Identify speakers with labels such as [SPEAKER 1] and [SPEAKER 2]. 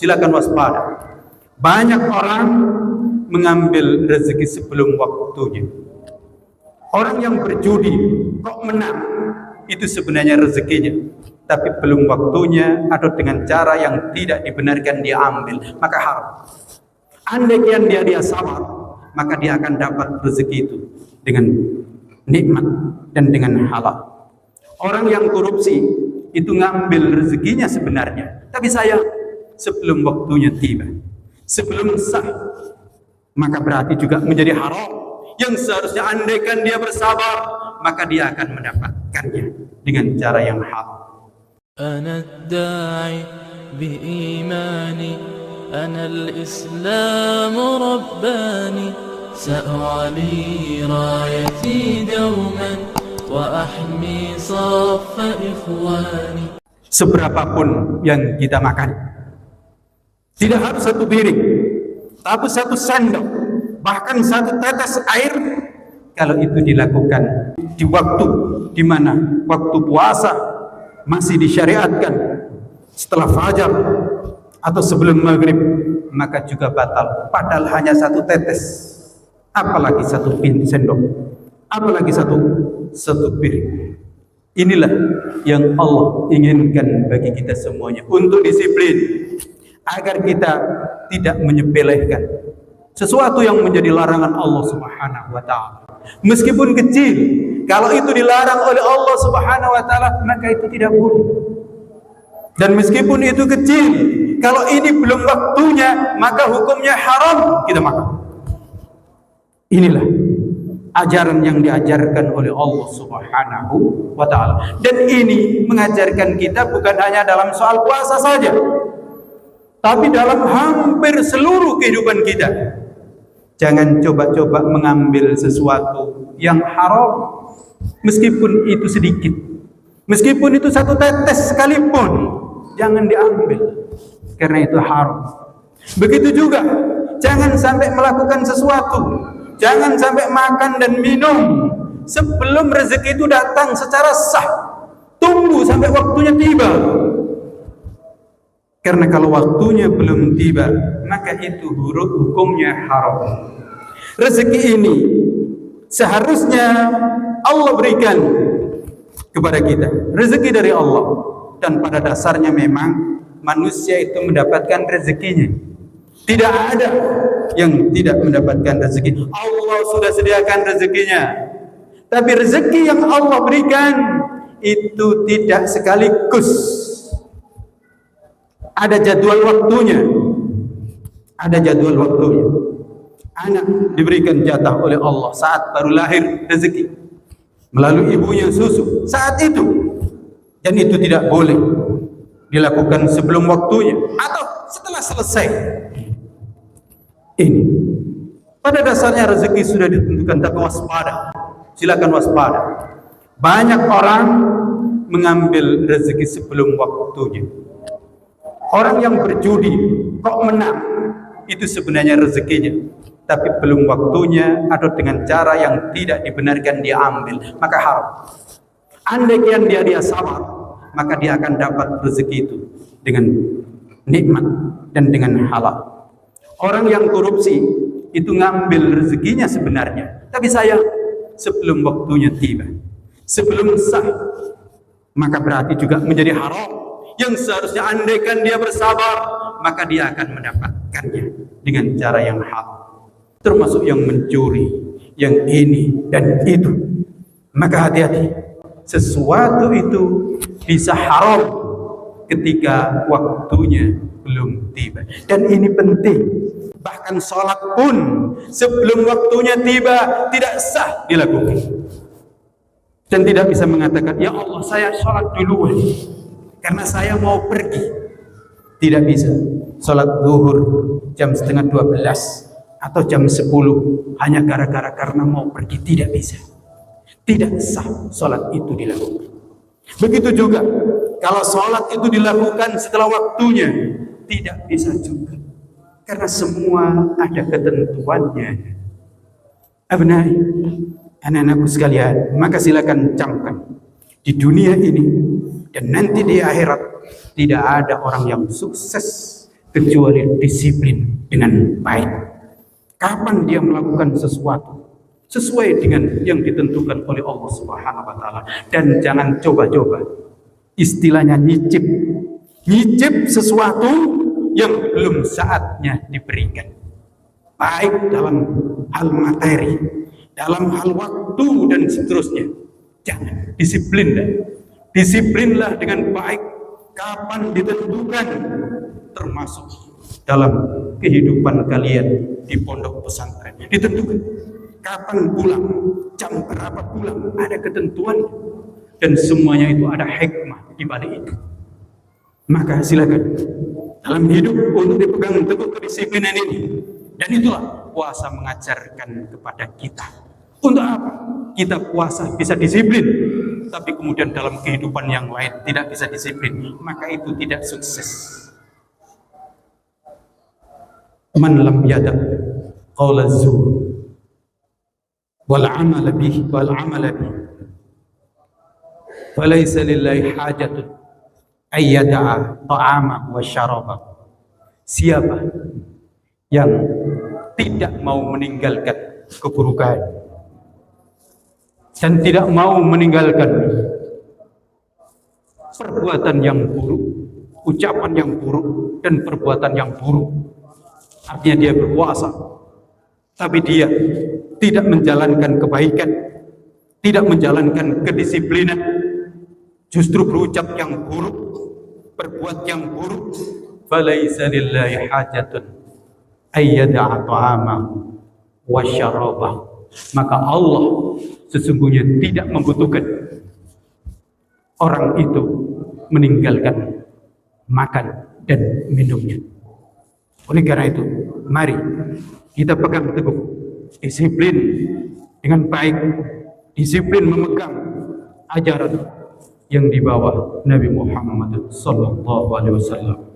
[SPEAKER 1] silakan waspada. Banyak orang mengambil rezeki sebelum waktunya. Orang yang berjudi kok menang, itu sebenarnya rezekinya, tapi belum waktunya atau dengan cara yang tidak dibenarkan dia ambil, maka haram. Andaikan dia sabar, maka dia akan dapat rezeki itu dengan nikmat dan dengan halal. Orang yang korupsi itu ngambil rezekinya sebenarnya, tapi sayang sebelum waktunya tiba, sebelum sah, maka berarti juga menjadi haram. Yang seharusnya andaikan dia bersabar, maka dia akan mendapatkannya dengan cara yang halal.
[SPEAKER 2] Ana ad-da'i bi-imani, ana al-islam rabbani, sa'ali rayati dawman wa ahmi saffa ikhwani. Seberapapun yang kita makan, tidak harus satu piring, tapi satu sendok, bahkan satu tetes air, kalau itu dilakukan di waktu di mana waktu puasa masih disyariatkan setelah fajar atau sebelum maghrib, maka juga batal. Padahal hanya satu tetes, apalagi satu sendok, apalagi satu piring. Inilah yang Allah inginkan bagi kita semuanya, untuk disiplin agar kita tidak menyepelekan sesuatu yang menjadi larangan Allah Subhanahu wa taala. Meskipun kecil, kalau itu dilarang oleh Allah Subhanahu wa taala, maka itu tidak boleh. Dan meskipun itu kecil, kalau ini belum waktunya, maka hukumnya haram kita makan. Inilah ajaran yang diajarkan oleh Allah Subhanahu wa taala. Dan ini mengajarkan kita bukan hanya dalam soal puasa saja, tapi dalam hampir seluruh kehidupan kita. Jangan coba-coba mengambil sesuatu yang haram, meskipun itu sedikit, meskipun itu satu tetes sekalipun, jangan diambil, karena itu haram. Begitu juga, jangan sampai melakukan sesuatu, jangan sampai makan dan minum sebelum rezeki itu datang secara sah. Tunggu sampai waktunya tiba. Karena kalau waktunya belum tiba, maka itu hukumnya haram. Rezeki ini seharusnya Allah berikan kepada kita, rezeki dari Allah. Dan pada dasarnya memang manusia itu mendapatkan rezekinya. Tidak ada yang tidak mendapatkan rezeki. Allah sudah sediakan rezekinya. Tapi rezeki yang Allah berikan itu tidak sekaligus. Ada jadwal waktunya. Ada jadwal waktunya. Anak diberikan jatah oleh Allah saat baru lahir rezeki, melalui ibunya susu saat itu. Dan itu tidak boleh dilakukan sebelum waktunya atau setelah selesai. Ini pada dasarnya rezeki sudah ditentukan, tapi waspada. Silakan waspada. Banyak orang mengambil rezeki sebelum waktunya. Orang yang berjudi kok menang, itu sebenarnya rezekinya, tapi belum waktunya atau dengan cara yang tidak dibenarkan dia ambil, maka haram. Andaikan dia sabar, maka dia akan dapat rezeki itu dengan nikmat dan dengan halal. Orang yang korupsi itu ngambil rezekinya sebenarnya, tapi sayang sebelum waktunya tiba, sebelum sah, maka berarti juga menjadi haram. Yang seharusnya andaikan dia bersabar, maka dia akan mendapatkannya dengan cara yang halal. Termasuk yang mencuri, yang ini dan itu. Maka hati-hati, sesuatu itu bisa haram ketika waktunya belum tiba. Dan ini penting. Bahkan sholat pun sebelum waktunya tiba tidak sah dilakukan. Dan tidak bisa mengatakan, ya Allah saya sholat duluan karena saya mau pergi. Tidak bisa. Sholat zuhur jam 11:30 atau jam 10 hanya gara-gara karena mau pergi, tidak bisa. Tidak sah sholat itu dilakukan. Begitu juga kalau sholat itu dilakukan setelah waktunya, tidak bisa juga, karena semua ada ketentuannya. Abnai, anak-anakku sekalian, maka silakan camkan di dunia ini dan nanti di akhirat, tidak ada orang yang sukses
[SPEAKER 1] kecuali disiplin dengan baik. Kapan dia melakukan sesuatu sesuai dengan yang ditentukan oleh Allah Subhanahu wa taala, dan jangan coba-coba, istilahnya nyicip sesuatu yang belum saatnya diberikan, baik dalam hal materi, dalam hal waktu dan seterusnya. Jangan, disiplinlah dengan baik kapan ditentukan, termasuk dalam kehidupan kalian di pondok pesantren. Ditentukan kapan pulang, jam berapa pulang, ada ketentuan, dan semuanya itu ada hikmah di balik itu. Maka silakan dalam hidup untuk dipegang teguh kedisiplinan ini, dan itulah puasa mengajarkan kepada kita. Untuk apa kita puasa bisa disiplin, tapi kemudian dalam kehidupan yang lain tidak bisa disiplin? Maka itu tidak sukses. Man lam yada qawla zur wal amala bihi falaysa lillahi hajatun ayyada'a ta'ama wa syaraba. Siapa yang tidak mau meninggalkan keburukan dan tidak mau meninggalkan perbuatan yang buruk, ucapan yang buruk, dan perbuatan yang buruk, artinya dia berpuasa tapi dia tidak menjalankan kebaikan, tidak menjalankan kedisiplinan, justru berucap yang buruk, berbuat yang buruk, falaisa lillahi hajatun ayyada'a ta'ama wa syaraba. Maka Allah sesungguhnya tidak membutuhkan orang itu meninggalkan makan dan minumnya. Oleh karena itu, mari kita pegang teguh disiplin dengan baik, disiplin memegang ajaran yang dibawa Nabi Muhammad sallallahu alaihi wasallam.